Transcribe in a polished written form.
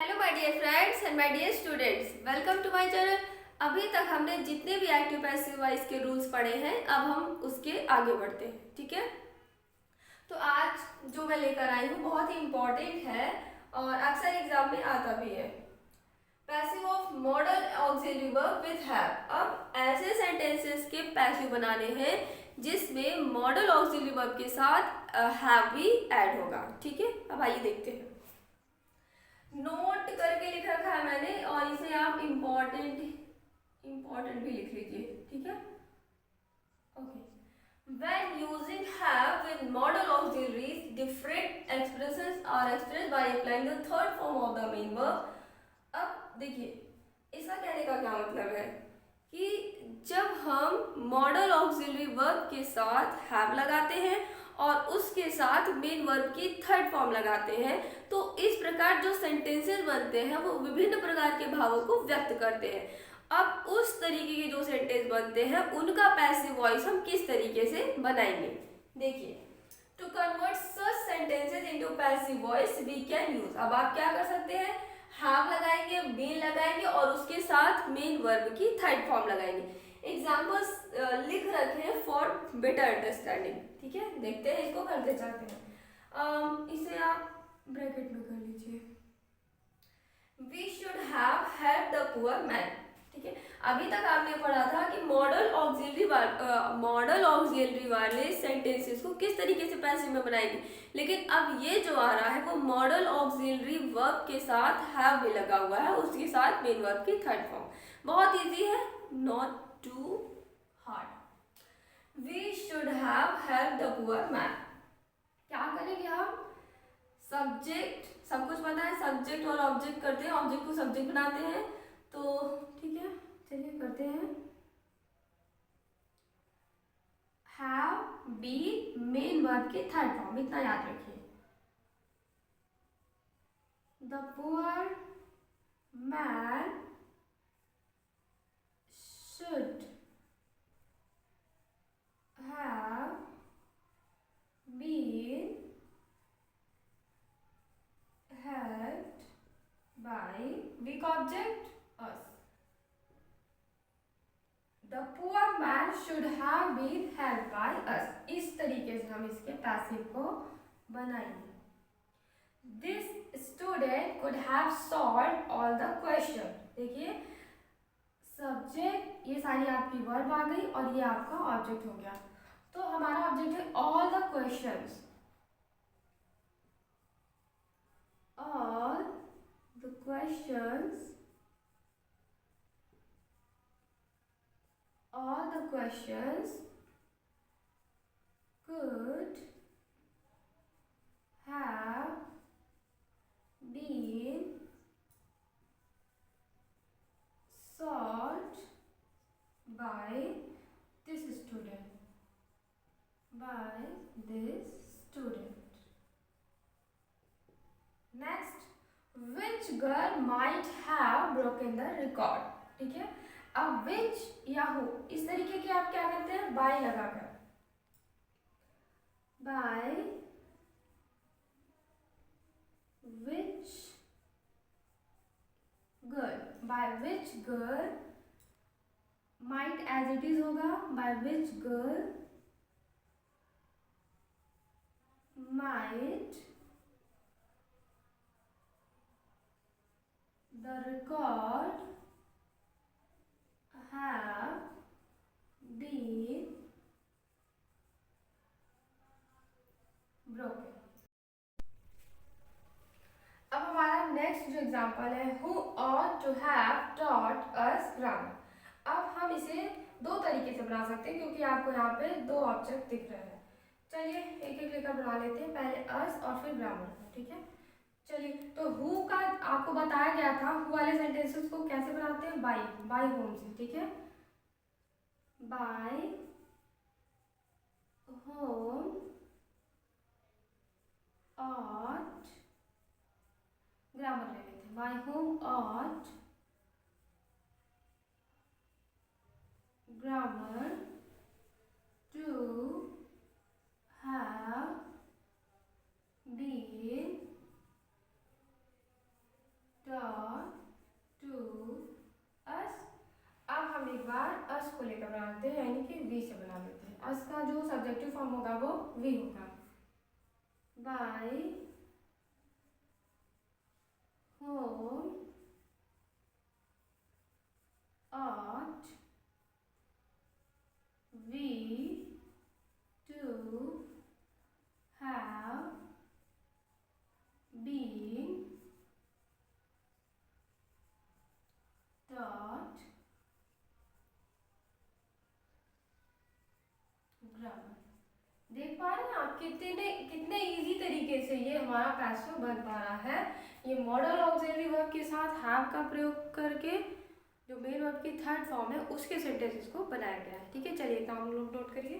Hello my dear friends and my dear students, welcome to my channel. अभी तक हमने जितने भी एक्टिव पैसिव वॉइस के रूल्स पढ़े हैं, अब हम उसके आगे बढ़ते हैं। ठीक है, तो आज जो मैं लेकर आई हूँ बहुत ही इम्पोर्टेंट है और अक्सर एग्जाम में आता भी है। Passive of model auxiliary verb with have. अब ऐसे सेंटेंसेस के पैसिव बनाने हैं जिसमें मॉडल ऑक्सिलरी वर्ब के साथ हैव भी ऐड होगा। ठीक है, अब आइए देखते हैं। नोट करके लिख रखा है मैंने और इसे आप इम्पोर्टेंट भी लिख लीजिए। ठीक है, okay. When using have with model auxiliaries, different expressions are expressed by applying the third form of the main verb. अब देखिए, इसका कहने का क्या मतलब है कि जब हम मॉडल ऑक्सिलरी वर्ब के साथ हैव लगाते हैं और उसके साथ मेन वर्ब की थर्ड फॉर्म लगाते हैं, तो इस प्रकार जो सेंटेंसेस बनते हैं वो विभिन्न प्रकार के भावों को व्यक्त करते हैं। अब उस तरीके के जो सेंटेंस बनते हैं उनका पैसिव वॉइस हम किस तरीके से बनाएंगे, देखिए। To convert such sentences into passive voice we can use. अब आप क्या कर सकते हैं, हैव लगाएंगे, बीन लगाएंगे और उसके साथ मेन वर्ब की थर्ड फॉर्म लगाएंगे। एग्जाम्पल्स लिख रखे हैं फॉर बेटर अंडरस्टैंडिंग। ठीक है, देखते हैं, इसको करते जाते हैं। इसे आप ब्रैकेट में कर लीजिए। We should have help the poor man. ठीक है, अभी तक आपने पढ़ा था कि मॉडल ऑक्सिलरी वाले सेंटेंसेस को किस तरीके से पैसिव में बनाएंगे, लेकिन अब ये जो आ रहा है वो मॉडल ऑक्सिलरी वर्ब के साथ हैव भी लगा हुआ है, उसके साथ मेन वर्ब की थर्ड फॉर्म। बहुत इजी है, not too hard. We should have help the poor man. क्या करेंगे हम, सब्जेक्ट, सब कुछ पता है, सब्जेक्ट और ऑब्जेक्ट करते हैं, ऑब्जेक्ट को सब्जेक्ट बनाते हैं। तो ठीक है, चलिए करते हैं। हैव बी मेन वर्ब की थर्ड फॉर्म, इतना याद रखिए। The poor man should have been helped by weak object us. The poor man should have been helped by us. इस तरीके से हम इसके पैसिव को बनाएंगे। This student could have solved all the question. देखिए, सब्जेक्ट, ये सारी आपकी वर्ब आ गई और ये आपका ऑब्जेक्ट हो गया। तो हमारा ऑब्जेक्ट है all the questions, all the questions, all the questions could have been solved by this student. Next, which girl might have broken the record. ठीक है, अब which या who इस तरीके के आप क्या करते हैं, by लगाकर, by which girl might as it is होगा, by which girl might the record have been broken. अब हमारा नेक्स्ट जो एग्जांपल है, who ought to have taught us grammar। अब हम इसे दो तरीके से बना सकते हैं क्योंकि आपको यहाँ पे दो ऑब्जेक्ट दिख रहे हैं। चलिए एक एक लेकर बना लेते हैं, पहले us और फिर ग्रामर। ठीक है, चलिए। तो हु का आपको बताया गया था, हु वाले सेंटेंसेस को कैसे बनाते हैं, बाय होम से। ठीक है, बाय होम ought, ग्रामर ले लेते हैं, by whom ought grammar to have been taught to us. अब हम एक बार अस को लेकर बना लेते हैं, यानी कि वी से बना लेते हैं। अस का जो सब्जेक्टिव फॉर्म होगा वो वी होगा। By whom ought we to have been taught grammar. देख पा रहे हैं आप कितने इजी तरीके से ये हमारा पैसिव बन पा रहा है। ये मॉडल ऑक्सिलरी वर्ब के साथ हैव का प्रयोग करके जो मेन वर्ब की थर्ड फॉर्म है उसके सेंटेंसेस को बनाया गया है। ठीक है, चलिए काम लोग नोट करिए।